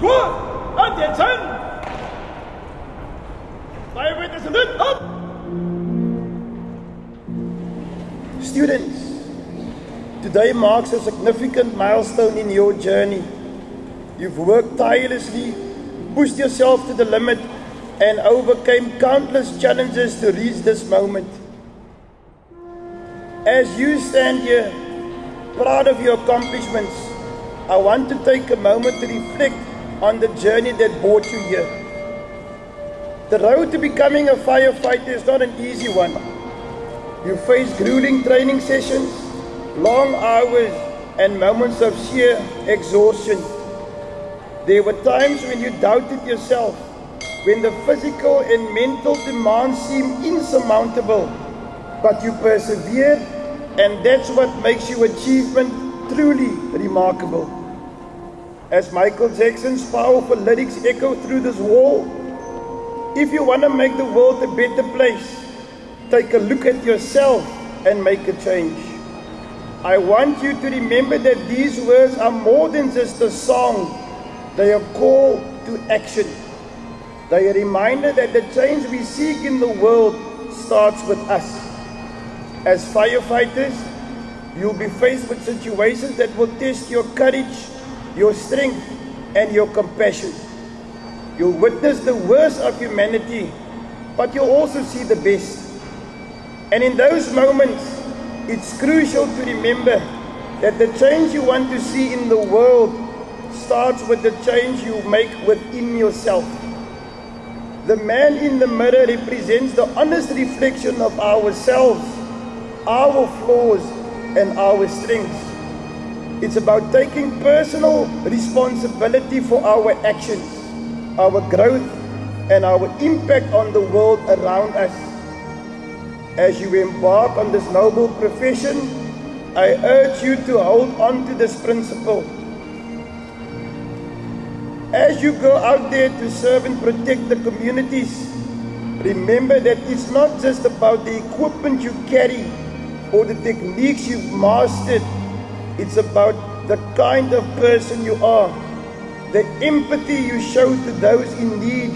Squad, attention! Firefighter salute, up! Students, today marks a significant milestone in your journey. You've worked tirelessly, pushed yourself to the limit, and overcame countless challenges to reach this moment. As you stand here, proud of your accomplishments, I want to take a moment to reflect on the journey that brought you here. The road to becoming a firefighter is not an easy one. You face grueling training sessions, long hours, and moments of sheer exhaustion. There were times when you doubted yourself, when the physical and mental demands seemed insurmountable, but you persevered, and that's what makes your achievement truly remarkable. As Michael Jackson's powerful lyrics echo through this wall, if you want to make the world a better place, take a look at yourself and make a change. I want you to remember that these words are more than just a song. They are a call to action. They are a reminder that the change we seek in the world starts with us. As firefighters, you'll be faced with situations that will test your courage, your strength, and your compassion. You'll witness the worst of humanity, but you'll also see the best. And in those moments, it's crucial to remember that the change you want to see in the world starts with the change you make within yourself. The man in the mirror represents the honest reflection of ourselves, our flaws, and our strengths. It's about taking personal responsibility for our actions, our growth, and our impact on the world around us. As you embark on this noble profession, I urge you to hold on to this principle. As you go out there to serve and protect the communities, remember that it's not just about the equipment you carry or the techniques you've mastered. It's about the kind of person you are, the empathy you show to those in need,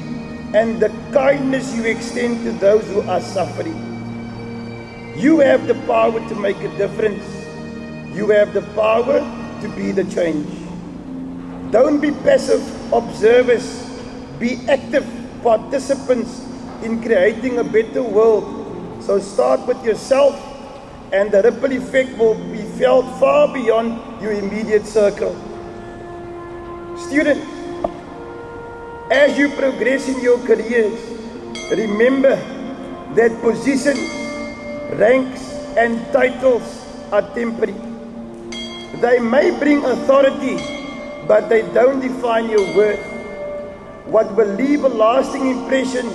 and the kindness you extend to those who are suffering. You have the power to make a difference. You have the power to be the change. Don't be passive observers. Be active participants in creating a better world. So start with yourself, and the ripple effect will be felt far beyond your immediate circle. Students, as you progress in your careers, remember that positions, ranks, and titles are temporary. They may bring authority, but they don't define your worth. What will leave a lasting impression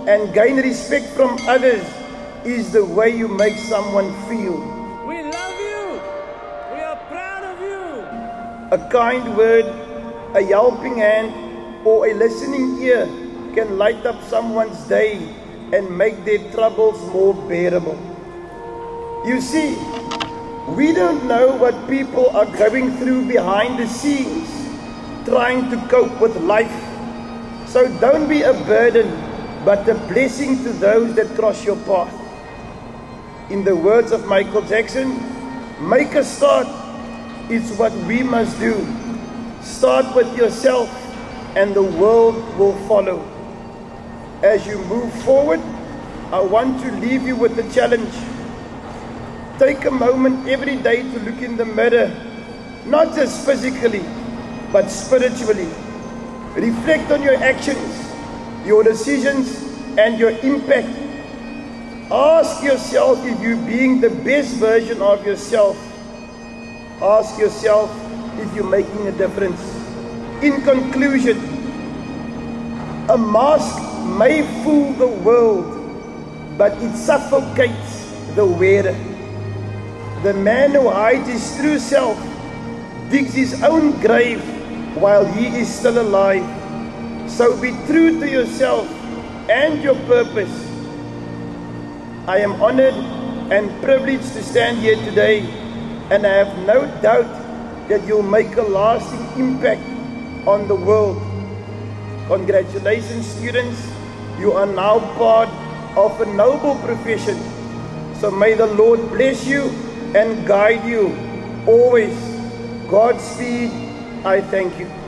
and gain respect from others is the way you make someone feel. We love you. We are proud of you. A kind word, a helping hand, or a listening ear can light up someone's day and make their troubles more bearable. You see, we don't know what people are going through behind the scenes, trying to cope with life. So don't be a burden, but a blessing to those that cross your path. In the words of Michael Jackson, make a start. It's what we must do. Start with yourself, and the world will follow. As you move forward, I want to leave you with a challenge. Take a moment every day to look in the mirror, not just physically, but spiritually. Reflect on your actions, your decisions, and your impact. Ask yourself if you're being the best version of yourself. Ask yourself if you're making a difference. In conclusion, a mask may fool the world, but it suffocates the wearer. The man who hides his true self digs his own grave while he is still alive. So be true to yourself and your purpose. I am honored and privileged to stand here today, and I have no doubt that you'll make a lasting impact on the world. Congratulations, students. You are now part of a noble profession. So may the Lord bless you and guide you always. Godspeed. I thank you.